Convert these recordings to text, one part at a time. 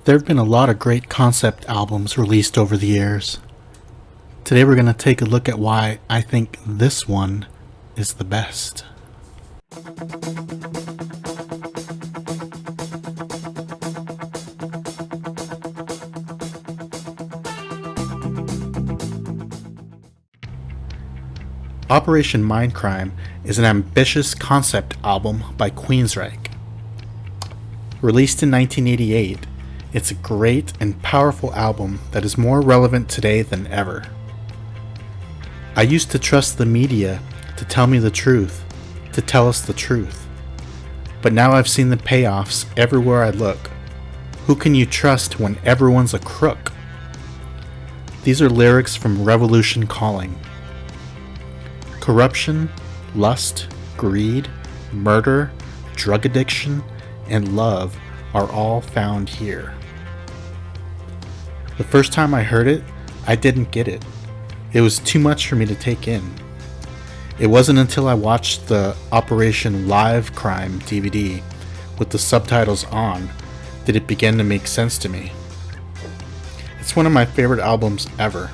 There have been a lot of great concept albums released over the years. Today we're going to take a look at why I think this one is the best. Operation Mindcrime is an ambitious concept album by Queensryche. Released in 1988, it's a great and powerful album that is more relevant today than ever. I used to trust the media to tell me the truth, to tell us the truth. But now I've seen the payoffs everywhere I look. Who can you trust when everyone's a crook? These are lyrics from Revolution Calling. Corruption, lust, greed, murder, drug addiction, and love are all found here. The first time I heard it, I didn't get it. It was too much for me to take in. It wasn't until I watched the Operation Live Crime DVD with the subtitles on that it began to make sense to me. It's one of my favorite albums ever.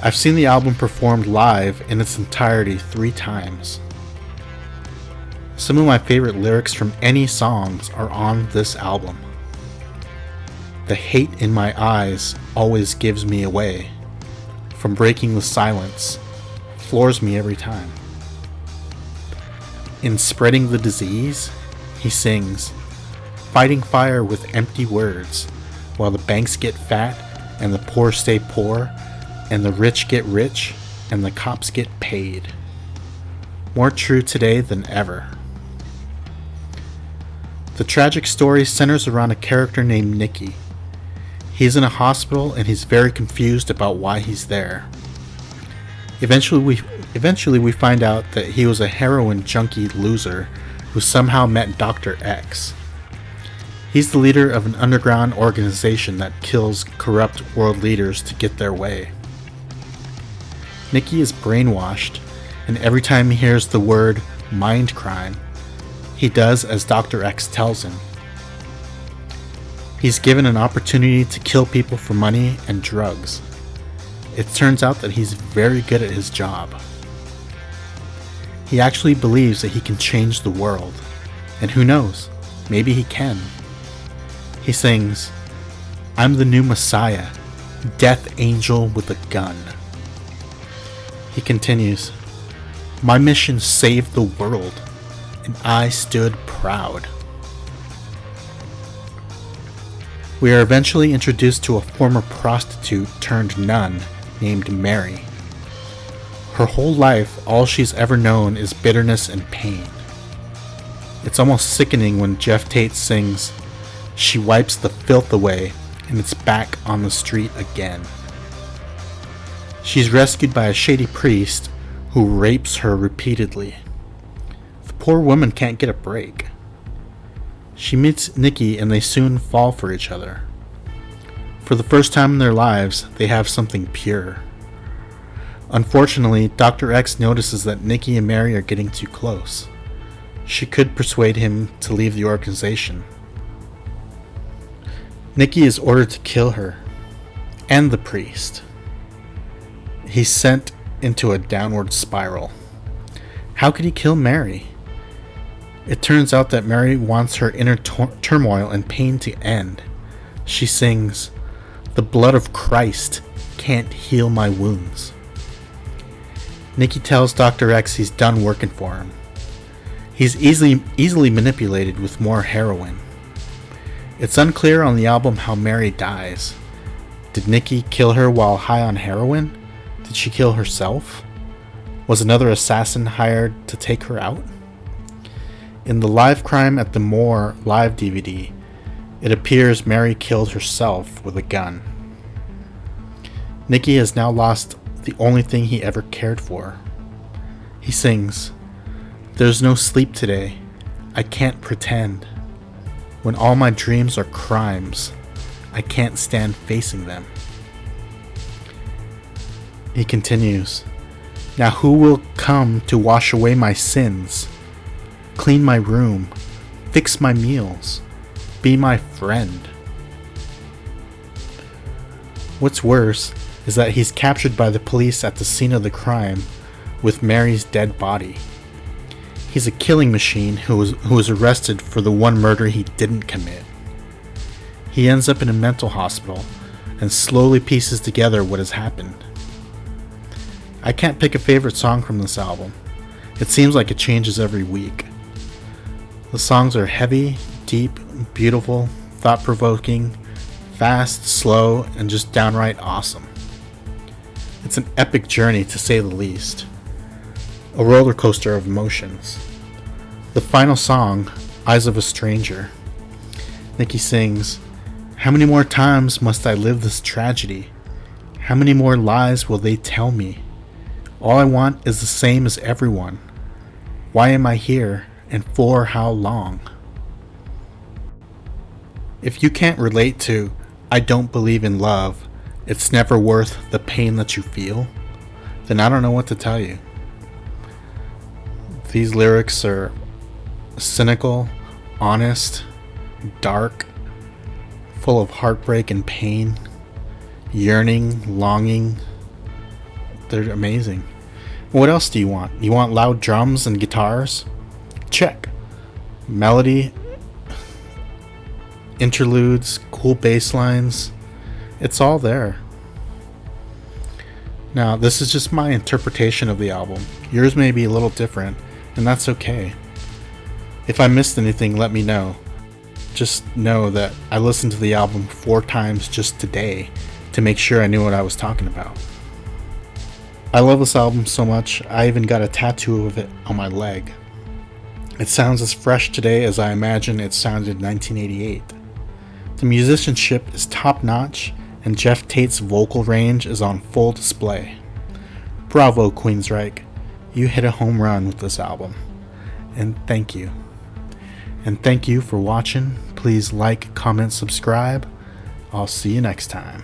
I've seen the album performed live in its entirety 3 times. Some of my favorite lyrics from any songs are on this album. The hate in my eyes always gives me away. From breaking the silence, floors me every time. In Spreading the Disease, he sings, fighting fire with empty words, while the banks get fat and the poor stay poor, and the rich get rich, and the cops get paid. More true today than ever. The tragic story centers around a character named Nicky. He's in a hospital and he's very confused about why he's there. Eventually we find out that he was a heroin junkie loser who somehow met Dr. X. He's the leader of an underground organization that kills corrupt world leaders to get their way. Nicky is brainwashed, and every time he hears the word Mindcrime, he does as Dr. X tells him. He's given an opportunity to kill people for money and drugs. It turns out that he's very good at his job. He actually believes that he can change the world, and who knows, maybe he can. He sings, I'm the new Messiah, death angel with a gun. He continues, my mission saved the world, and I stood proud. We are eventually introduced to a former prostitute turned nun named Mary. Her whole life, all she's ever known is bitterness and pain. It's almost sickening when Jeff Tate sings, she wipes the filth away and it's back on the street again. She's rescued by a shady priest who rapes her repeatedly. The poor woman can't get a break. She meets Nicky and they soon fall for each other. For the first time in their lives, they have something pure. Unfortunately, Dr. X notices that Nicky and Mary are getting too close. She could persuade him to leave the organization. Nicky is ordered to kill her, and the priest. He's sent into a downward spiral. How could he kill Mary? It turns out that Mary wants her inner turmoil and pain to end. She sings, the blood of Christ can't heal my wounds. Nicky tells Dr. X he's done working for him. He's easily manipulated with more heroin. It's unclear on the album how Mary dies. Did Nicky kill her while high on heroin? Did she kill herself? Was another assassin hired to take her out? In the Live Crime at the Moor live DVD, it appears Mary killed herself with a gun. Nicky has now lost the only thing he ever cared for. He sings, there's no sleep today. I can't pretend. When all my dreams are crimes, I can't stand facing them. He continues, now who will come to wash away my sins? Clean my room, fix my meals, be my friend. What's worse is that he's captured by the police at the scene of the crime with Mary's dead body. He's a killing machine who was arrested for the one murder he didn't commit. He ends up in a mental hospital and slowly pieces together what has happened. I can't pick a favorite song from this album. It seems like it changes every week. The songs are heavy, deep, beautiful, thought-provoking, fast, slow, and just downright awesome. It's an epic journey, to say the least. A roller coaster of emotions. The final song, Eyes of a Stranger. Nikki sings, "How many more times must I live this tragedy? How many more lies will they tell me? All I want is the same as everyone. Why am I here, and for how long?" If you can't relate to "I don't believe in love, it's never worth the pain that you feel," then I don't know what to tell you. These lyrics are cynical, honest, dark, full of heartbreak and pain, yearning, longing. They're amazing. What else do you want? You want loud drums and guitars? Check. Melody, interludes, cool bass lines. It's all there. Now, this is just my interpretation of the album. Yours may be a little different, and that's okay. If I missed anything, let me know. Just know that I listened to the album 4 times just today to make sure I knew what I was talking about. I love this album so much, I even got a tattoo of it on my leg. It sounds as fresh today as I imagine it sounded in 1988. The musicianship is top notch, and Jeff Tate's vocal range is on full display. Bravo, Queensryche. You hit a home run with this album. And thank you. And thank you for watching. Please like, comment, subscribe. I'll see you next time.